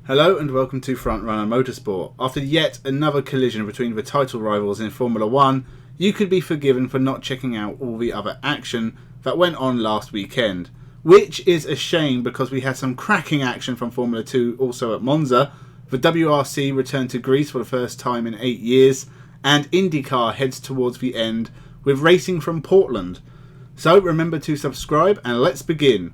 Hello and welcome to Frontrunner Motorsport. After yet another collision between the title rivals in Formula 1, you could be forgiven for not checking out all the other action that went on last weekend. Which is a shame because we had some cracking action from Formula 2 also at Monza. The WRC returned to Greece for the first time in 8 years, and IndyCar heads towards the end with racing from Portland. So remember to subscribe and let's begin.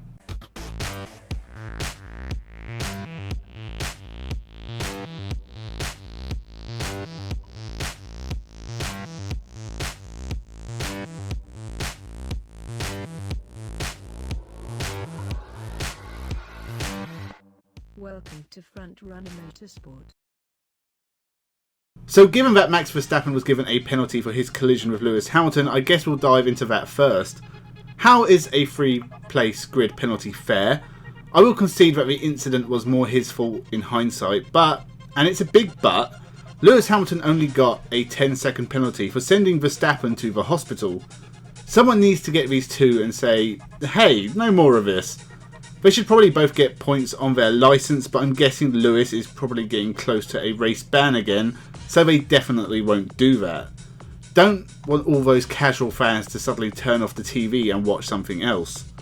Welcome to Frontrunner Motorsport. So given that Max Verstappen was given a penalty for his collision with Lewis Hamilton, I guess we'll dive into that first. How is a free place grid penalty fair? I will concede that the incident was more his fault in hindsight, but, and it's a big but, Lewis Hamilton only got a 10-second penalty for sending Verstappen to the hospital. Someone needs to get these two and say, hey, no more of this. They should probably both get points on their licence, but I'm guessing Lewis is probably getting close to a race ban again, so they definitely won't do that. Don't want all those casual fans to suddenly turn off the TV and watch something else.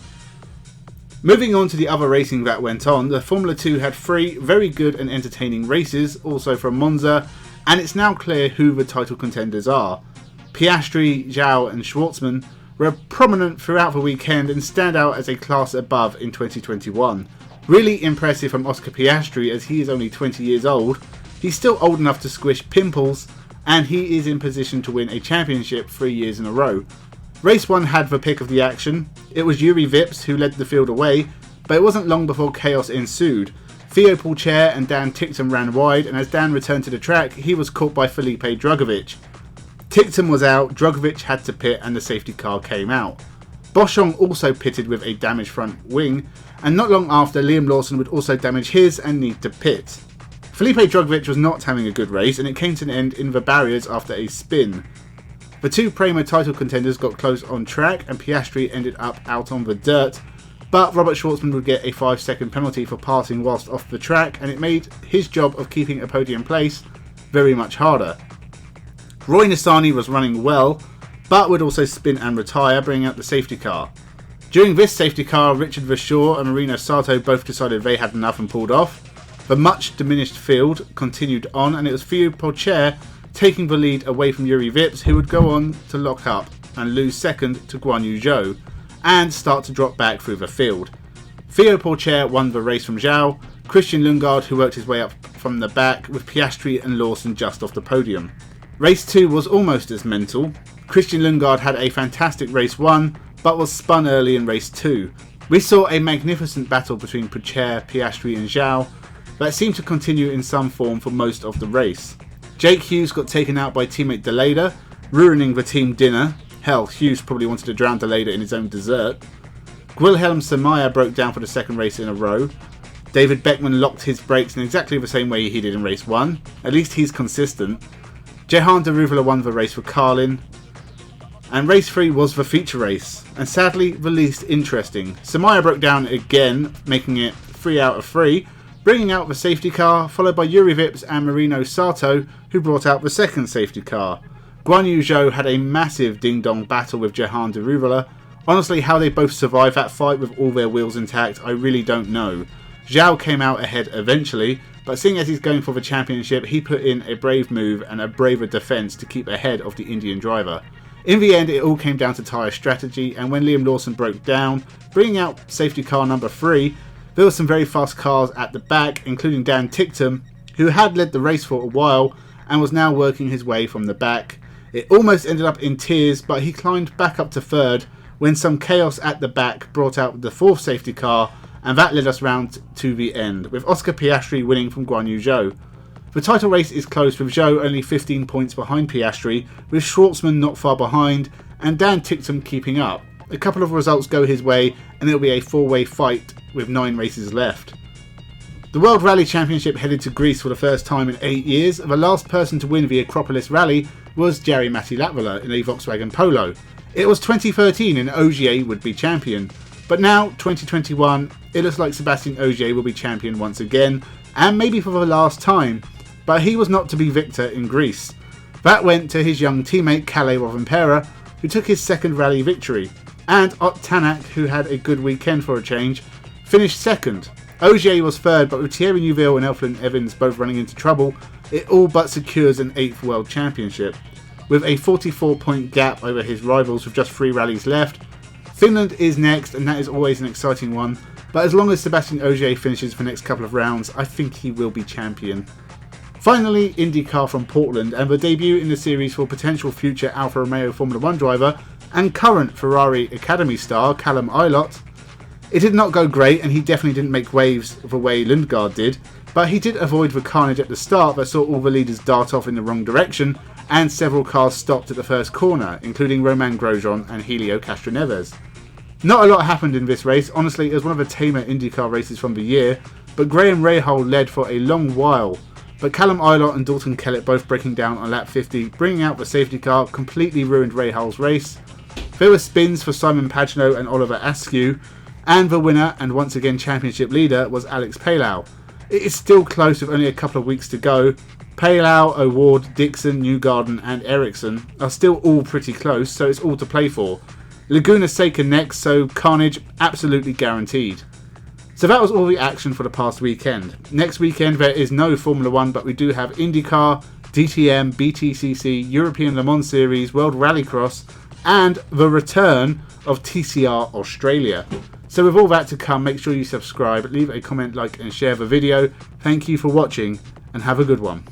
Moving on to the other racing that went on, the Formula 2 had 3 very good and entertaining races, also from Monza, and it's now clear who the title contenders are. Piastri, Zhou and Schwartzman were prominent throughout the weekend and stand out as a class above in 2021. Really impressive from Oscar Piastri as he is only 20 years old. He's still old enough to squish pimples and he is in position to win a championship 3 years in a row. Race 1 had the pick of the action. It was Juri Vips who led the field away, but it wasn't long before chaos ensued. Theo Pourchaire and Dan Ticktum ran wide, and as Dan returned to the track, he was caught by Felipe Drugovich. Ticktum was out, Drugovich had to pit and the safety car came out. Boschung also pitted with a damaged front wing, and not long after Liam Lawson would also damage his and need to pit. Felipe Drugovich was not having a good race and it came to an end in the barriers after a spin. The two Prema title contenders got close on track and Piastri ended up out on the dirt, but Robert Schwartzman would get a 5-second penalty for passing whilst off the track and it made his job of keeping a podium place very much harder. Roy Nissany was running well, but would also spin and retire, bringing out the safety car. During this safety car, Richard Verschoor and Marino Sato both decided they had enough and pulled off. The much diminished field continued on, and it was Theo Pourchaire taking the lead away from Juri Vips, who would go on to lock up and lose second to Guan Yu Zhou, and start to drop back through the field. Theo Pourchaire won the race from Zhou, Christian Lundgaard who worked his way up from the back, with Piastri and Lawson just off the podium. Race 2 was almost as mental. Christian Lundgaard had a fantastic race 1, but was spun early in race 2. We saw a magnificent battle between Pourchaire, Piastri and Zhou that seemed to continue in some form for most of the race. Jake Hughes got taken out by teammate DeLader, ruining the team dinner. Hell, Hughes probably wanted to drown DeLader in his own dessert. Wilhelm Samaya broke down for the second race in a row. David Beckman locked his brakes in exactly the same way he did in race 1. At least he's consistent. Jehan Daruvala won the race for Carlin, and race 3 was the feature race, and sadly the least interesting. Samaya broke down again, making it 3 out of 3, bringing out the safety car, followed by Juri Vips and Marino Sato, who brought out the second safety car. Guan Yu Zhou had a massive ding-dong battle with Jehan Daruvala. Honestly, how they both survived that fight with all their wheels intact, I really don't know. Zhou came out ahead eventually, but seeing as he's going for the championship, he put in a brave move and a braver defence to keep ahead of the Indian driver. In the end, it all came down to tyre strategy, and when Liam Lawson broke down, bringing out safety car number 3, there were some very fast cars at the back, including Dan Ticktum, who had led the race for a while and was now working his way from the back. It almost ended up in tears, but he climbed back up to 3rd when some chaos at the back brought out the 4th safety car, and that led us round to the end, with Oscar Piastri winning from Guan Yu Zhou. The title race is close, with Zhou only 15 points behind Piastri, with Schwartzman not far behind, and Dan Ticktum keeping up. A couple of results go his way, and it'll be a 4-way fight with 9 races left. The World Rally Championship headed to Greece for the first time in 8 years. The last person to win the Acropolis Rally was Jari-Matti Latvala in a Volkswagen Polo. It was 2013 and Ogier would be champion. But now, 2021, it looks like Sebastian Ogier will be champion once again, and maybe for the last time, but he was not to be victor in Greece. That went to his young teammate Kalle Rovanperä, who took his second rally victory, and Ott Tanak, who had a good weekend for a change, finished second. Ogier was third, but with Thierry Neuville and Elfyn Evans both running into trouble, it all but secures an 8th World Championship. With a 44-point gap over his rivals with just 3 rallies left, Finland is next, and that is always an exciting one, but as long as Sébastien Ogier finishes the next couple of rounds, I think he will be champion. Finally, IndyCar from Portland, and the debut in the series for potential future Alfa Romeo Formula 1 driver and current Ferrari Academy star Callum Ilott. It did not go great, and he definitely didn't make waves the way Lundgaard did, but he did avoid the carnage at the start that saw all the leaders dart off in the wrong direction, and several cars stopped at the first corner, including Romain Grosjean and Helio Castroneves. Not a lot happened in this race. Honestly, it was one of the tamer IndyCar races from the year, but Graham Rahal led for a long while. But Callum Ilott and Dalton Kellett both breaking down on lap 50, bringing out the safety car, completely ruined Rahal's race. There were spins for Simon Pagenaud and Oliver Askew, and the winner, and once again championship leader, was Alex Palou. It is still close with only a couple of weeks to go. Palou, O'Ward, Dixon, Newgarden and Ericsson are still all pretty close, so it's all to play for. Laguna Seca next, so carnage absolutely guaranteed. So that was all the action for the past weekend. Next weekend there is no Formula 1, but we do have IndyCar, DTM, BTCC, European Le Mans Series, World Rallycross, and the return of TCR Australia. So with all that to come, make sure you subscribe, leave a comment, like and share the video. Thank you for watching, and have a good one.